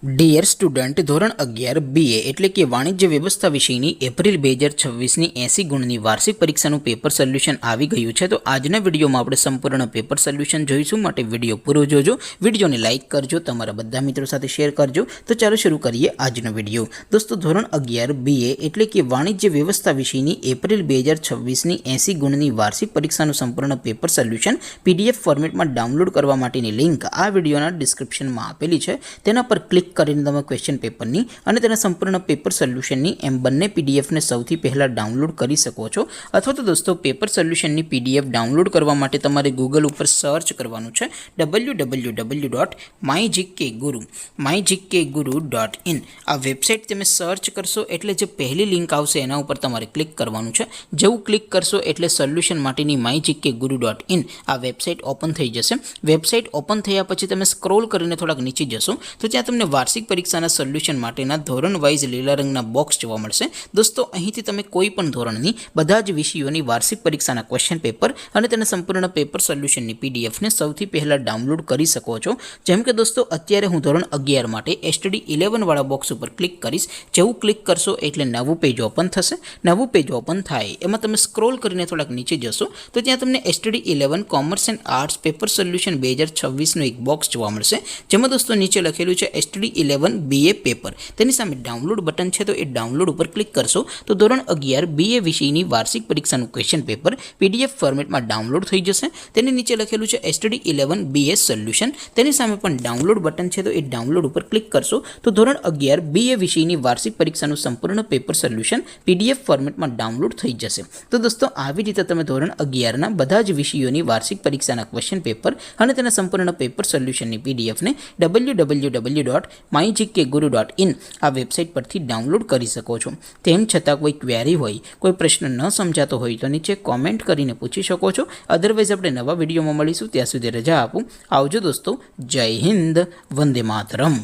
Dear student, ધોરણ 11 BA એટલે કે વાણિજ્ય વ્યવસ્થા વિષયની એપ્રિલ 2026ની 80 ગુણની વાર્ષિક પરીક્ષાનું પેપર સોલ્યુશન આવી ગયું છે. તો આજના વિડીયોમાં આપણે સંપૂર્ણ પેપર સોલ્યુશન જોઈશું, માટે વિડીયો પૂરો જોજો. વિડીયોને લાઇક કરજો, તમારા બધા મિત્રો સાથે શેર કરજો. તો ચાલો શરૂ કરીએ આજનો વિડીયો. દોસ્તો, ધોરણ 11 BA એટલે કે વાણિજ્ય વ્યવસ્થા વિષયની એપ્રિલ 2026ની 80 ગુણની વાર્ષિક પરીક્ષાનું સંપૂર્ણ પેપર સોલ્યુશન PDF ફોર્મેટમાં ડાઉનલોડ કરવા માટેની લિંક આ વિડીયોના ડિસ્ક્રિપ્શનમાં આપેલી છે. તેના પર ક્લિક કરીને તમે ક્વેશ્ચન પેપરની અને તેના સંપૂર્ણ પેપર સોલ્યુશનની એમ બંને પીડીએફને સૌથી પહેલાં ડાઉનલોડ કરી શકો છો. અથવા તો દોસ્તો, પેપર સોલ્યુશનની PDF ડાઉનલોડ કરવા માટે તમારે ગૂગલ ઉપર સર્ચ કરવાનું છે www.mygkguru.in. આ વેબસાઇટ તમે સર્ચ કરશો એટલે જે પહેલી લિંક આવશે એના ઉપર તમારે ક્લિક કરવાનું છે. જેવું ક્લિક કરશો એટલે સોલ્યુશન માટેની mygkguru.in આ વેબસાઇટ ઓપન થઈ જશે. વેબસાઇટ ઓપન થયા પછી તમે સ્ક્રોલ કરીને થોડાક નીચે જશો તો ત્યાં તમને વાર્ષિક પરીક્ષાના સોલ્યુશન માટેના ધોરણ વાઇઝ લીલા રંગના બોક્સ જોવા મળશે. દોસ્તો, અહીંથી તમે કોઈ પણ ધોરણની બધા જ વિષયોની વાર્ષિક પરીક્ષાના ક્વેશ્ચન પેપર અને તેના સંપૂર્ણ પેપર સોલ્યુશનની PDFને સૌથી પહેલાં ડાઉનલોડ કરી શકો છો. જેમ કે દોસ્તો, અત્યારે હું ધોરણ 11 માટે STD 11 વાળા બોક્સ ઉપર ક્લિક કરીશ. જેવું ક્લિક કરશો એટલે નવું પેજ ઓપન થશે. નવું પેજ ઓપન થાય એમાં તમે સ્ક્રોલ કરીને થોડાક નીચે જશો તો ત્યાં તમને STD 11 commerce and arts paper solution 2026નું એક બોક્સ જોવા મળશે. જેમાં દોસ્તો નીચે લખેલું છે STD 11 BA પેપર. તેની સામે ડાઉનલોડ બટન છે, તો એ ડાઉનલોડ ઉપર ક્લિક કરશો તો ધોરણ 11 BA વિષયની વાર્ષિક પરીક્ષાનું ક્વેશ્ચન પેપર PDF ફોર્મેટમાં ડાઉનલોડ થઈ જશે. તેની નીચે લખેલું છે STD 11 BA સોલ્યુશન. તેની સામે પણ ડાઉનલોડ બટન છે, તો એ ડાઉનલોડ ઉપર ક્લિક કરશો તો ધોરણ 11 BA વિષયની વાર્ષિક પરીક્ષાનું સંપૂર્ણ પેપર સોલ્યુશન PDF ફોર્મેટમાં ડાઉનલોડ થઈ જશે. તો દોસ્તો, આવી રીતે તમે ધોરણ 11ના બધા જ વિષયોની વાર્ષિક પરીક્ષાના ક્વેશ્ચન પેપર અને તેના સંપૂર્ણ પેપર સોલ્યુશનની PDFને www.mygkguru.in આ વેબસાઇટ પરથી ડાઉનલોડ કરી શકો છો. તેમ છતાં કોઈ ક્વેરી હોય, કોઈ પ્રશ્ન ન સમજાતો હોય તો નીચે કોમેન્ટ કરીને પૂછી શકો છો. અધરવાઇઝ આપણે નવા વિડીયોમાં મળીશું. ત્યાં સુધી રજા આપું. આવજો દોસ્તો. જય હિન્દ. વંદે માતરમ.